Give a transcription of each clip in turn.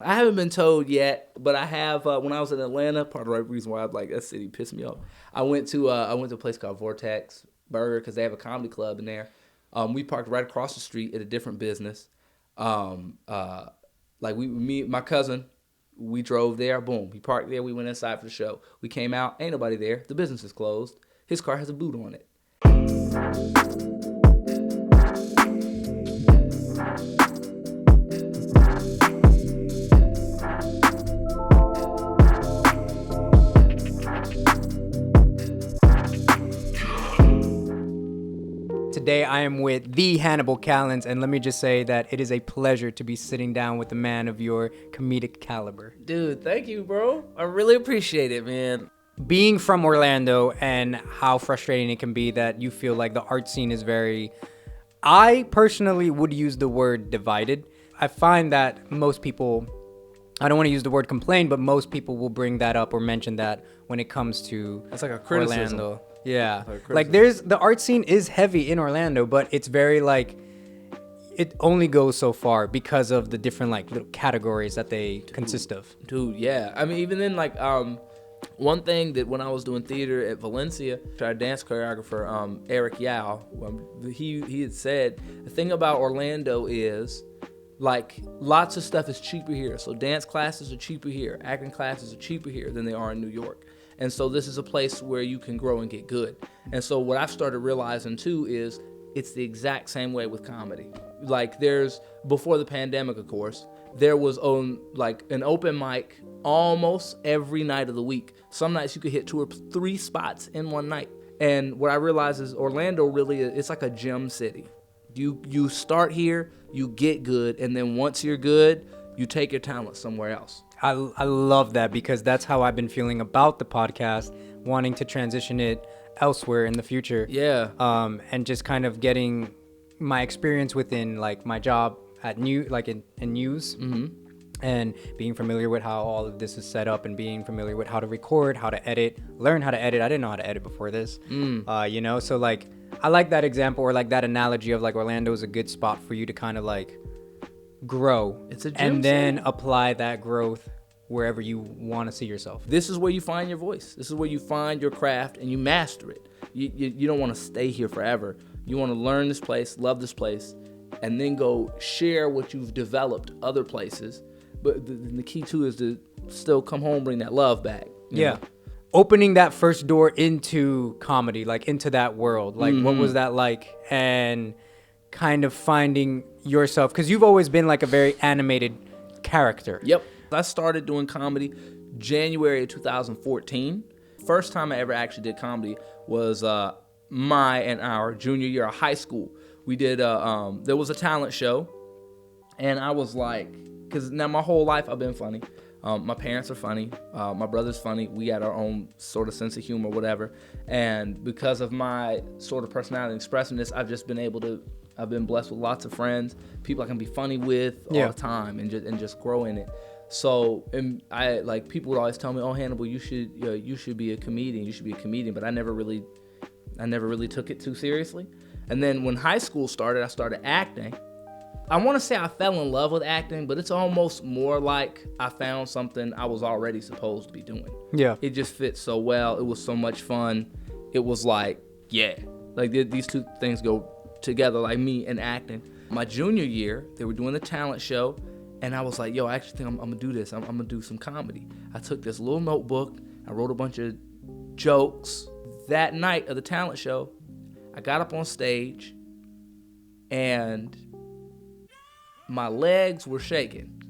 I haven't been told yet, but I have. When I was in Atlanta, part of the reason why that city pissed me off. I went to a place called Vortex Burger because they have a comedy club in there. We parked right across the street at a different business. My cousin, we drove there. Boom, he parked there. We went inside for the show. We came out. Ain't nobody there. The business is closed. His car has a boot on it. Today I am with the Hannibal Callens, and let me just say that it is a pleasure to be sitting down with a man of your comedic caliber. Dude, thank you, bro. I really appreciate it, man. Being from Orlando and how frustrating it can be that you feel like the art scene is I personally would use the word divided. I find that most people, I don't want to use the word complain, but most people will bring that up or mention that when it comes to That's like a criticism. Orlando. Yeah, like the art scene is heavy in Orlando, but it's very it only goes so far because of the different little categories that they consist of. Dude, yeah. I mean, even then, one thing that when I was doing theater at Valencia, our dance choreographer, Eric Yao, he had said, the thing about Orlando is, lots of stuff is cheaper here. So dance classes are cheaper here. Acting classes are cheaper here than they are in New York. And so this is a place where you can grow and get good. And so what I've started realizing too is it's the exact same way with comedy. Before the pandemic, of course, there was an open mic almost every night of the week. Some nights you could hit 2 or 3 spots in one night. And what I realized is Orlando really, it's like a gym city. You start here, you get good, and then once you're good, you take your talent somewhere else. I love that because that's how I've been feeling about the podcast, wanting to transition it elsewhere in the future. Yeah. And just kind of getting my experience within my job at in news. Mm-hmm. And being familiar with how all of this is set up and being familiar with how to record, how to edit, learn how to edit. I didn't know how to edit before this. So I like that example or that analogy of Orlando is a good spot for you to kind of grow. It's a gym and then city. Apply that growth wherever you want to see yourself. This is where you find your voice. This is where you find your craft and you master it. You don't want to stay here forever. You want to learn this place, love this place, and then go share what you've developed other places. But the key too is to still come home, bring that love back. You know? Opening that first door into comedy, into that world. What was that like? And kind of finding yourself, because you've always been a very animated character. Yep. I started doing comedy January of 2014. First time I ever actually did comedy was my and our junior year of high school. We did there was a talent show, and I was because now my whole life I've been funny. My parents are funny. My brother's funny. We had our own sort of sense of humor, whatever. And because of my sort of personality and expressiveness, I've been blessed with lots of friends, people I can be funny with all the time, and just grow in it. So, and I people would always tell me, "Oh, Hannibal, you should be a comedian. You should be a comedian." But I never really took it too seriously. And then when high school started, I started acting. I want to say I fell in love with acting, but it's almost more like I found something I was already supposed to be doing. Yeah. It just fit so well. It was so much fun. It was these two things go together, me and acting. My junior year, they were doing the talent show, and I was like, yo, I actually think I'm gonna do this. I'm gonna do some comedy. I took this little notebook, I wrote a bunch of jokes. That night of the talent show, I got up on stage, and my legs were shaking,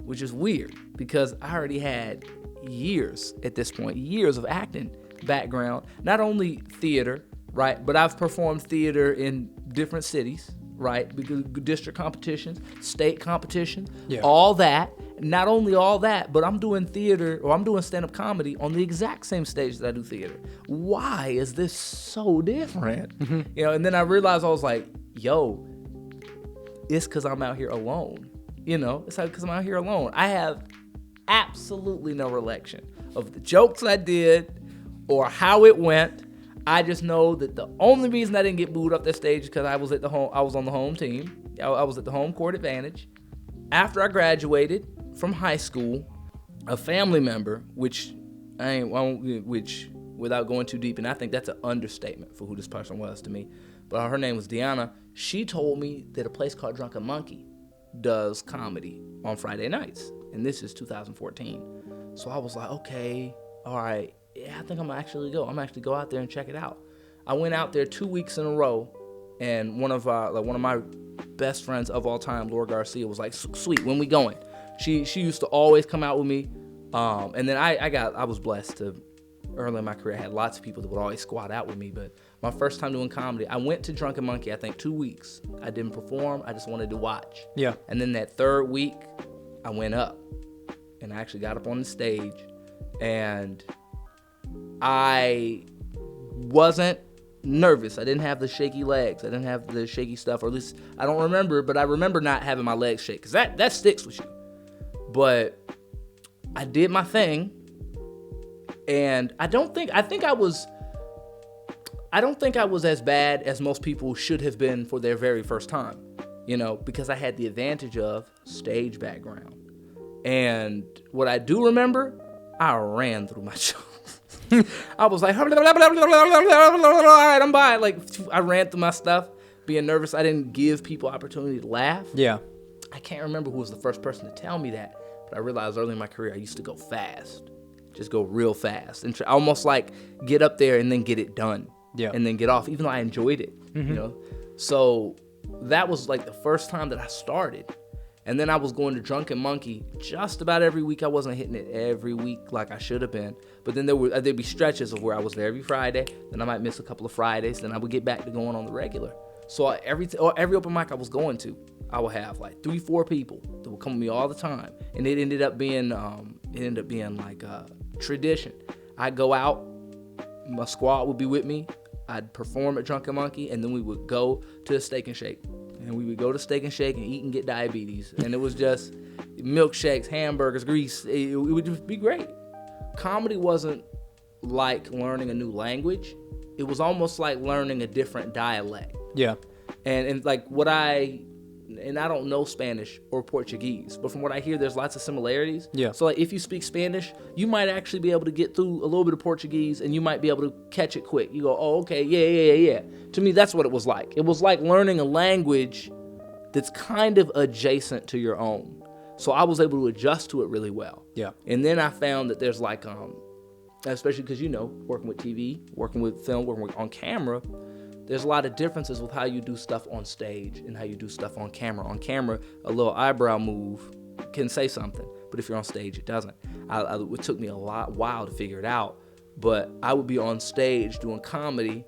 which is weird because I already had years of acting background, not only theater, right, but I've performed theater in different cities, right, because district competitions, state competitions, all that. Not only all that, but I'm doing theater, or I'm doing stand-up comedy on the exact same stage that I do theater. Why is this so different? Mm-hmm. And then I realized I was like, yo, it's because I'm out here alone. It's because I'm out here alone. I have absolutely no recollection of the jokes I did or how it went. I just know that the only reason I didn't get booed up that stage is because I was on the home team. I was at the home court advantage. After I graduated from high school, a family member, which without going too deep, and I think that's an understatement for who this person was to me, but her name was Deanna. She told me that a place called Drunken Monkey does comedy on Friday nights, and this is 2014. So I was like, okay, all right, yeah, I think I'm gonna actually go. I'm gonna actually go out there and check it out. I went out there 2 weeks in a row, and one of my best friends of all time, Laura Garcia, was like, "Sweet, when we going?" She used to always come out with me, and then I was blessed to early in my career I had lots of people that would always squat out with me. But my first time doing comedy, I went to Drunken Monkey. I think 2 weeks. I didn't perform. I just wanted to watch. Yeah. And then that third week, I went up, and I actually got up on the stage, and I wasn't nervous. I didn't have the shaky legs. I didn't have the shaky stuff, or at least I don't remember, but I remember not having my legs shake, because that sticks with you. But I did my thing, and I don't think I was as bad as most people should have been for their very first time, because I had the advantage of stage background. And what I do remember, I ran through my show. I was like, all right, I'm by. Like, I ran through my stuff, being nervous. I didn't give people opportunity to laugh. Yeah. I can't remember who was the first person to tell me that, but I realized early in my career I used to go fast, just go real fast, and almost like get up there and then get it done, and then get off, even though I enjoyed it, So that was like the first time that I started. And then I was going to Drunken Monkey just about every week. I wasn't hitting it every week like I should have been. But then there'd be stretches of where I was there every Friday. Then I might miss a couple of Fridays. Then I would get back to going on the regular. So every open mic I was going to, I would have like 3-4 people that would come with me all the time. And it ended up being like a tradition. I'd go out, my squad would be with me. I'd perform at Drunken Monkey, and then we would go to Steak and Shake. And we would go to Steak and Shake and eat and get diabetes. And it was just milkshakes, hamburgers, grease. It would just be great. Comedy wasn't like learning a new language. It was almost like learning a different dialect. Yeah. And like I don't know Spanish or Portuguese, but from what I hear, there's lots of similarities. Yeah. So like if you speak Spanish, you might actually be able to get through a little bit of Portuguese, and you might be able to catch it quick. You go, oh, okay, yeah. To me, that's what it was like. It was like learning a language that's kind of adjacent to your own. So I was able to adjust to it really well. Yeah. And then I found that there's like, especially because, working with TV, working with film, on camera, there's a lot of differences with how you do stuff on stage and how you do stuff on camera. On camera, a little eyebrow move can say something, but if you're on stage, it doesn't. It took me a while to figure it out, but I would be on stage doing comedy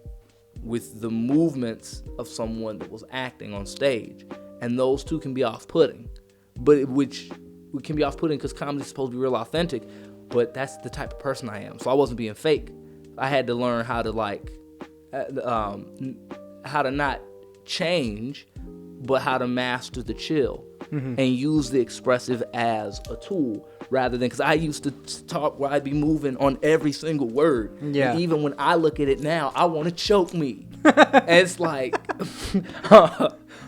with the movements of someone that was acting on stage, and those two can be off-putting, which can be off-putting because comedy is supposed to be real authentic, but that's the type of person I am, so I wasn't being fake. I had to learn how to not change, but how to master the chill, and use the expressive as a tool rather than, because I used to talk where I'd be moving on every single word. Yeah. And even when I look at it now, I want to choke me. And it's like, I'm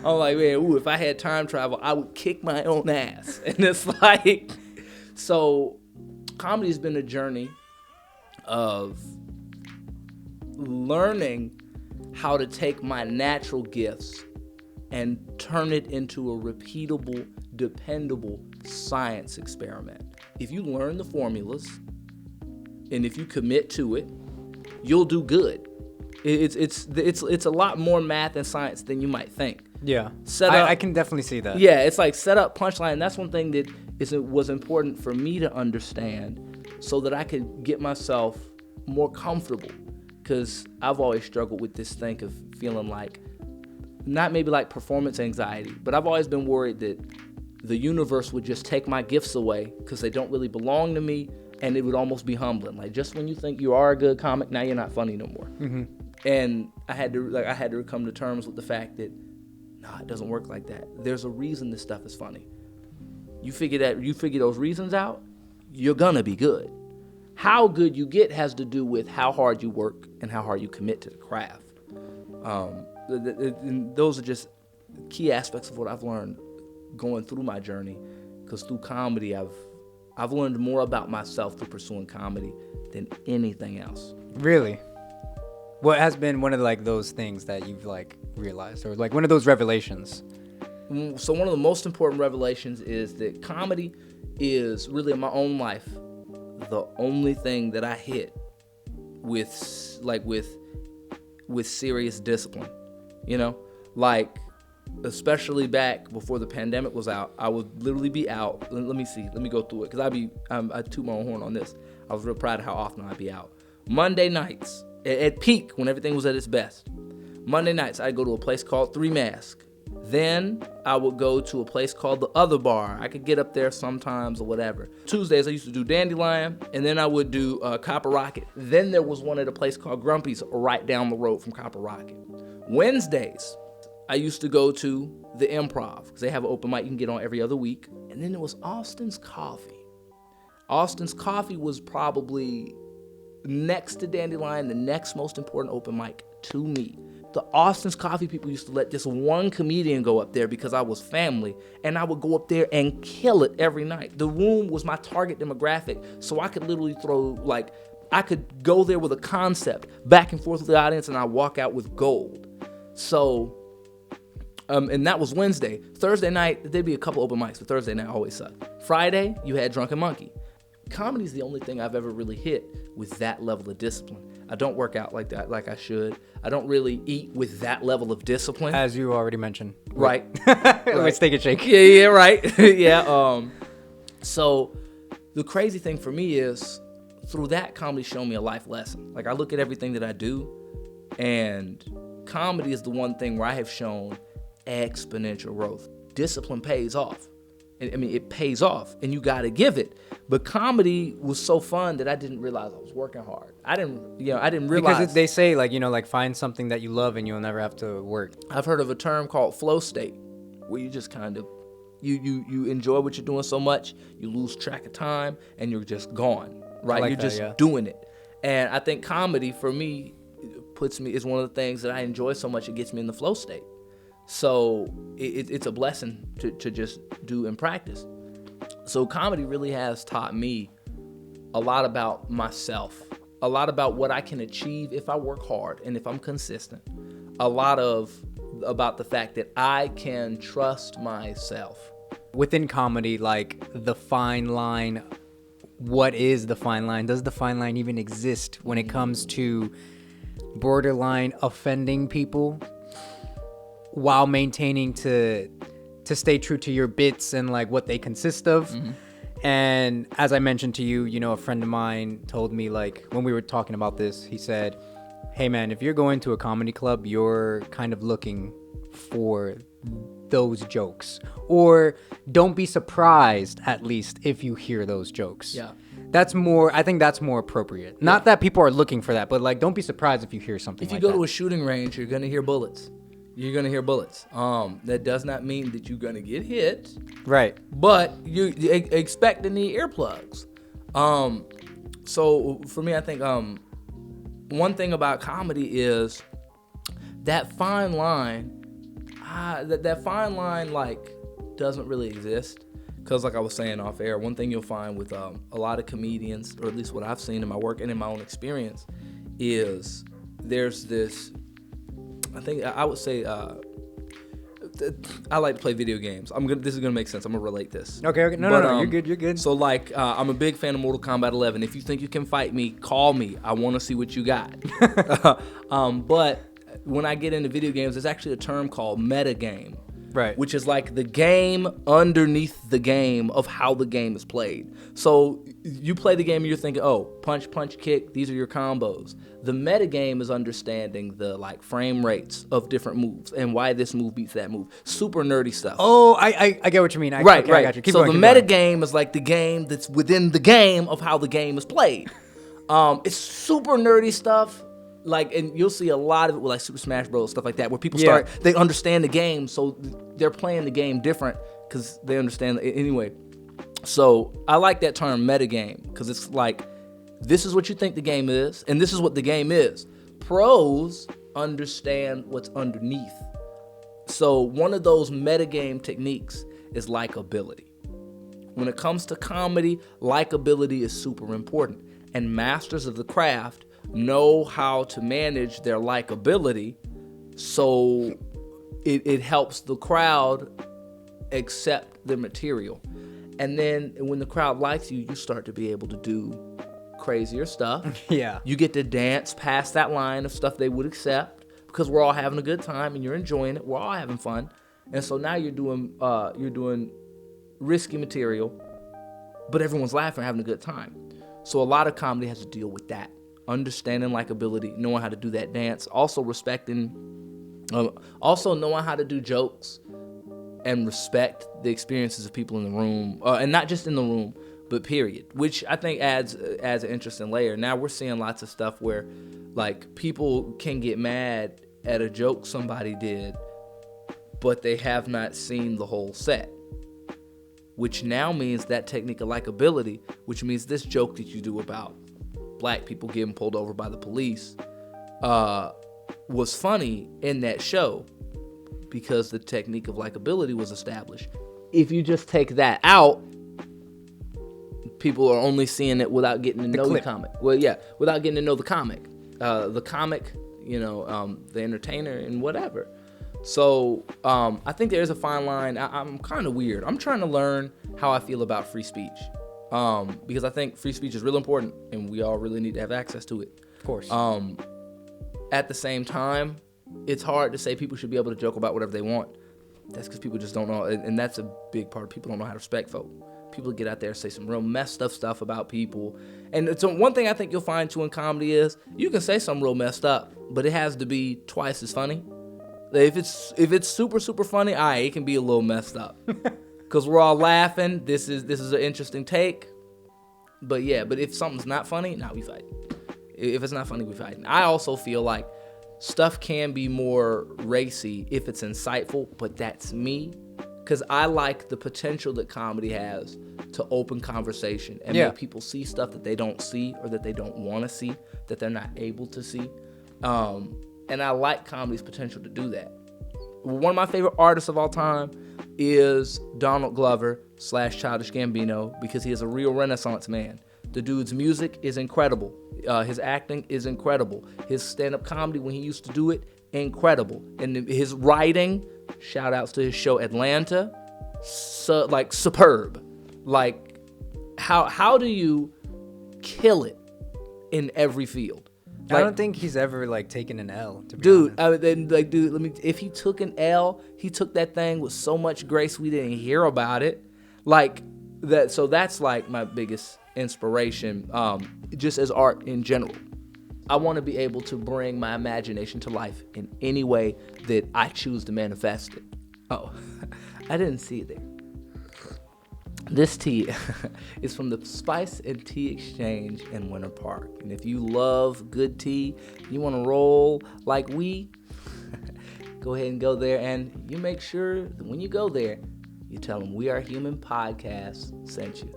like, man, if I had time travel, I would kick my own ass. And it's like, so comedy has been a journey of learning how to take my natural gifts and turn it into a repeatable, dependable science experiment. If you learn the formulas and if you commit to it, you'll do good. It's a lot more math and science than you might think. Yeah, I can definitely see that. Yeah, it's like set up, punchline. That's one thing that was important for me to understand so that I could get myself more comfortable. Because I've always struggled with this thing of feeling like, not maybe like performance anxiety, but I've always been worried that the universe would just take my gifts away because they don't really belong to me, and it would almost be humbling. Like, just when you think you are a good comic, now you're not funny no more. Mm-hmm. And I had to come to terms with the fact that, nah, it doesn't work like that. There's a reason this stuff is funny. You figure those reasons out, you're gonna be good. How good you get has to do with how hard you work and how hard you commit to the craft. Those are just key aspects of what I've learned going through my journey. because through comedy, I've learned more about myself through pursuing comedy than anything else. Really? What has been one of like those things that you've like realized, or like one of those revelations? So one of the most important revelations is that comedy is really in my own life the only thing that I hit with serious discipline. You know, like especially back before the pandemic was out, I would literally be out. Let me go through it, because I toot my own horn on this. I was real proud of how often I'd be out. Monday nights at peak, when everything was at its best. Monday nights I'd go to a place called Three Mask. Then I would go to a place called The Other Bar. I could get up there sometimes or whatever. Tuesdays I used to do Dandelion, and then I would do Copper Rocket. Then there was one at a place called Grumpy's right down the road from Copper Rocket. Wednesdays I used to go to the Improv, because they have an open mic you can get on every other week. And then there was Austin's Coffee. Austin's Coffee was probably next to Dandelion the next most important open mic to me. The Austin's Coffee people used to let just one comedian go up there because I was family, and I would go up there and kill it every night. The room was my target demographic, so I could literally I could go there with a concept back and forth with the audience, and I'd walk out with gold. So, and that was Wednesday. Thursday night, there'd be a couple open mics, but Thursday night always sucked. Friday, you had Drunken Monkey. Comedy's the only thing I've ever really hit with that level of discipline. I don't work out like that, like I should. I don't really eat with that level of discipline. As you already mentioned. Right. Let's take a shake. Yeah, right. Yeah. So the crazy thing for me is, through that, comedy showed me a life lesson. Like, I look at everything that I do, and comedy is the one thing where I have shown exponential growth. Discipline pays off. I mean, it pays off, and you got to give it. But comedy was so fun that I didn't realize I was working hard. I didn't realize. Because they say, like, find something that you love and you'll never have to work. I've heard of a term called flow state, where you just kind of, you enjoy what you're doing so much, you lose track of time, and you're just gone, right? You're just doing it. And I think comedy, for me, is one of the things that I enjoy so much, it gets me in the flow state. So it's a blessing to just do and practice. So comedy really has taught me a lot about myself, a lot about what I can achieve if I work hard and if I'm consistent, a lot about the fact that I can trust myself. Within comedy, like, the fine line, what is the fine line? Does the fine line even exist when it comes to borderline offending people while maintaining to stay true to your bits and like what they consist of? Mm-hmm. And as I mentioned to you, a friend of mine told me, like, when we were talking about this, he said, hey man, if you're going to a comedy club, you're kind of looking for those jokes, or don't be surprised, at least, if you hear those jokes. Yeah. I think that's more appropriate. Yeah. Not that people are looking for that, but like, don't be surprised if you hear something like that. If you go to a shooting range, you're going to hear bullets. You're going to hear bullets. That does not mean that you're going to get hit. Right. But you expect to need earplugs. So for me, I think one thing about comedy is that fine line, that fine line, like, doesn't really exist. Because like I was saying off air, one thing you'll find with a lot of comedians, or at least what I've seen in my work and in my own experience, is there's this, I think I would say, I like to play video games. This is gonna make sense. I'm gonna relate this. Okay. No, you're good. So like, I'm a big fan of Mortal Kombat 11. If you think you can fight me, call me. I want to see what you got. But when I get into video games, there's actually a term called metagame. Right. Which is like the game underneath the game of how the game is played. So you play the game and you're thinking, oh, punch, kick, these are your combos. The metagame is understanding the like frame rates of different moves and why this move beats that move. Super nerdy stuff. Oh, I get what you mean. Right. I got you. Keep so going, the metagame is like the game that's within the game of how the game is played. It's super nerdy stuff. Like, and you'll see a lot of it with like Super Smash Bros, stuff like that, where people they understand the game, so they're playing the game different because they understand it anyway. So I like that term metagame, because it's like, this is what you think the game is, and this is what the game is. Pros understand what's underneath. So one of those metagame techniques is likability. When it comes to comedy, likability is super important. And masters of the craft know how to manage their likability so it helps the crowd accept the material. And then when the crowd likes you, you start to be able to do crazier stuff. Yeah. You get to dance past that line of stuff they would accept because we're all having a good time and you're enjoying it. We're all having fun. And so now you're doing risky material, but everyone's laughing, having a good time. So a lot of comedy has to deal with that. Understanding likability, knowing how to do that dance, also knowing how to do jokes and respect the experiences of people in the room, and not just in the room, but period, which I think adds an interesting layer. Now we're seeing lots of stuff where like people can get mad at a joke somebody did, but they have not seen the whole set, which now means that technique of likability, which means this joke that you do about black people getting pulled over by the police was funny in that show because the technique of likability was established. If you just take that out, people are only seeing it without getting to know the comic. Well, yeah, without getting to know the comic. The entertainer and whatever. So I think there's a fine line. I'm kind of weird. I'm trying to learn how I feel about free speech because I think free speech is real important and we all really need to have access to it. Of course. At the same time, it's hard to say people should be able to joke about whatever they want. That's because people just don't know, and that's a big part. People don't know how to respect folk. People get out there and say some real messed up stuff about people. And it's one thing I think you'll find too in comedy is you can say something real messed up, but it has to be twice as funny. If it's super, super funny, all right, it can be a little messed up. Because we're all laughing. This is an interesting take. But if something's not funny, we fight. If it's not funny, we fight. And I also feel like stuff can be more racy if it's insightful, but that's me. Because I like the potential that comedy has to open conversation and make people see stuff that they don't see or that they don't want to see, that they're not able to see. And I like comedy's potential to do that. One of my favorite artists of all time is Donald Glover / Childish Gambino because he is a real Renaissance man. The dude's music is incredible. His acting is incredible. His stand-up comedy when he used to do it, incredible. And his writing, shout outs to his show Atlanta, superb. Like, how do you kill it in every field? I don't think he's ever taken an L. To be honest. If he took an L, he took that thing with so much grace we didn't hear about it. Like that. So that's like my biggest inspiration, just as art in general. I want to be able to bring my imagination to life in any way that I choose to manifest it. Oh, I didn't see it there. This tea is from the Spice and Tea Exchange in Winter Park. And if you love good tea, you want to roll like we, go ahead and go there. And you make sure that when you go there, you tell them We Are Human Podcast sent you.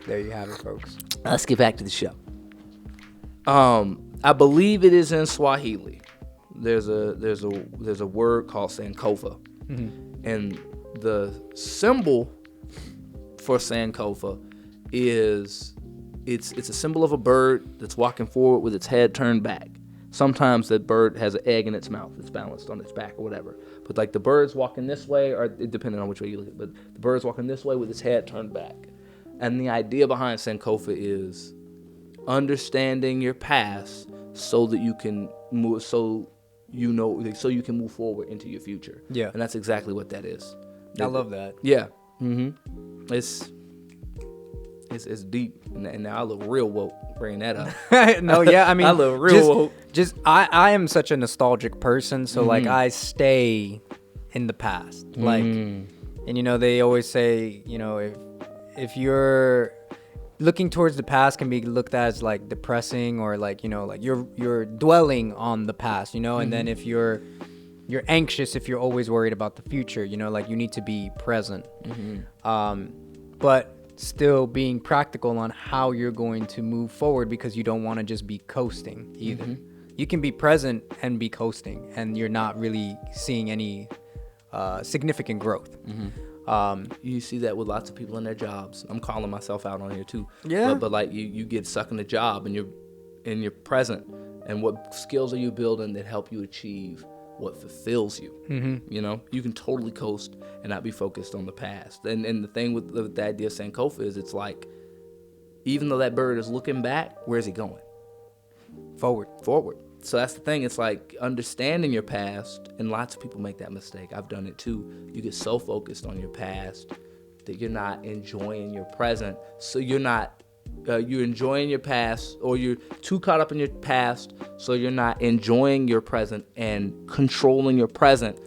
There you have it, folks. Let's get back to the show. I believe it is in Swahili. There's a word called Sankofa, and the symbol for Sankofa is it's a symbol of a bird that's walking forward with its head turned back. Sometimes that bird has an egg in its mouth that's balanced on its back or whatever. But like the bird's walking this way, or depending on which way you look at it, but the bird's walking this way with its head turned back. And the idea behind Sankofa is understanding your past so that you can move, so you can move forward into your future. Yeah. And that's exactly what that is. I love that. Yeah. It's deep, and now I look real woke bringing that up. No, yeah, I mean, I look real woke. I am such a nostalgic person, so like I stay in the past, and they always say, if you're looking towards the past can be looked at as like depressing or like you're dwelling on the past, and then if you're anxious if you're always worried about the future, like you need to be present, but still being practical on how you're going to move forward, because you don't want to just be coasting either. You can be present and be coasting and you're not really seeing any significant growth. You see that with lots of people in their jobs. I'm calling myself out on here too. Yeah. But like you get stuck in a job and you're in your present, and what skills are you building that help you achieve what fulfills you? Mm-hmm. You know, you can totally coast and not be focused on the past. And the thing with the idea of Sankofa is, it's like, even though that bird is looking back, where's he going? Forward. So that's the thing. It's like understanding your past, and lots of people make that mistake. I've done it too. You get so focused on your past that you're not enjoying your present. So you're enjoying your past, or you're too caught up in your past, so you're not enjoying your present and controlling your present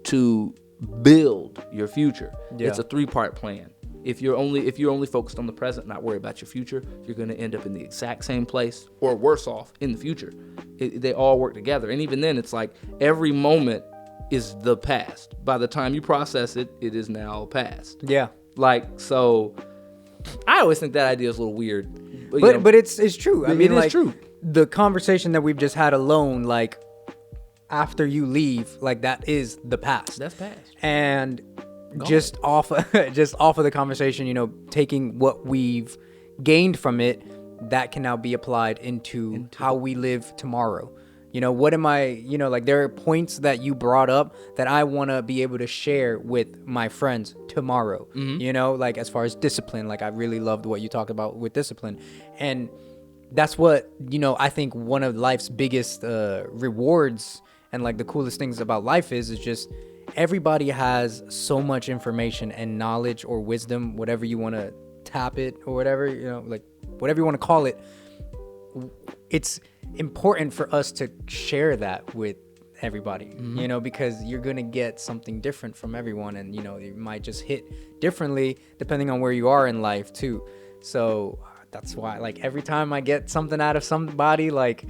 to build your future. Yeah. It's a 3-part plan. If you're only focused on the present, not worry about your future, you're going to end up in the exact same place or worse off in the future. They all work together. And even then, it's like every moment is the past. By the time you process it, it is now past. Yeah. Like, so I always think that idea is a little weird. But it's true. I mean, it is true. The conversation that we've just had alone, like, after you leave, like, that is the past. That's past. And just off of the conversation, you know, taking what we've gained from it, that can now be applied into how we live tomorrow. You know, what am I, you know, like, there are points that you brought up that I want to be able to share with my friends tomorrow. Mm-hmm. You know, like, as far as discipline, like, I really loved what you talked about with discipline. And that's what, you know, I think one of life's biggest rewards and, like, the coolest things about life is just everybody has so much information and knowledge or wisdom, whatever you want to tap it or whatever, you know, like, whatever you want to call it. It's important for us to share that with everybody, you know, because you're going to get something different from everyone. And, you know, it might just hit differently depending on where you are in life too. So that's why, like, every time I get something out of somebody, like,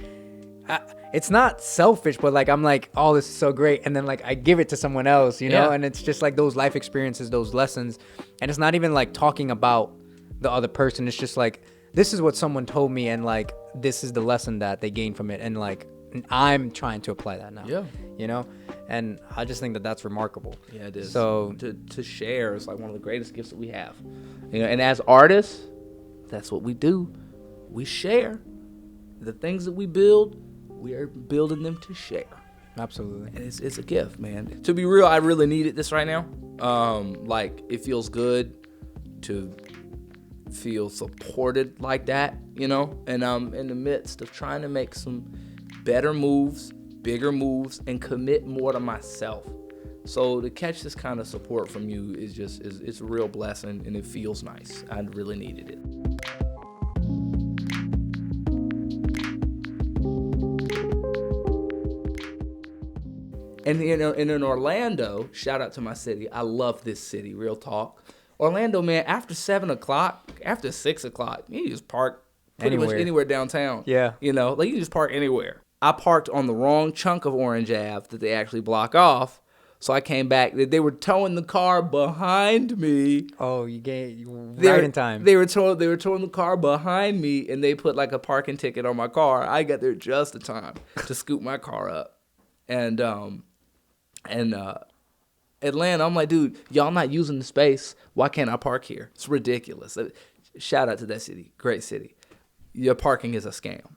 it's not selfish, but, like, I'm like, oh, this is so great. And then, like, I give it to someone else, you know, and it's just like those life experiences, those lessons. And it's not even like talking about the other person. It's just like, this is what someone told me, and, like, this is the lesson that they gained from it. And, like, I'm trying to apply that now, you know, and I just think that that's remarkable. Yeah, it is. So to share is like one of the greatest gifts that we have, you know, and as artists, that's what we do. We share the things that we build. We are building them to share. Absolutely. And it's a gift, man. To be real, I really needed this right now. Like, it feels good to feel supported like that, you know? And I'm in the midst of trying to make some better moves, bigger moves, and commit more to myself. So to catch this kind of support from you is it's a real blessing, and it feels nice. I really needed it. And, you know, and in Orlando, shout out to my city. I love this city, real talk. Orlando, man, after 7 o'clock, after 6 o'clock, you can just park pretty much anywhere downtown. Yeah. You know, like, you can just park anywhere. I parked on the wrong chunk of Orange Ave that they actually block off. So I came back. They were towing the car behind me. Oh, you right in time. They were towing the car behind me, and they put, like, a parking ticket on my car. I got there just in time to scoop my car up. And Atlanta, I'm like, dude, y'all not using the space. Why can't I park here? It's ridiculous. Shout out to that city. Great city. Your parking is a scam.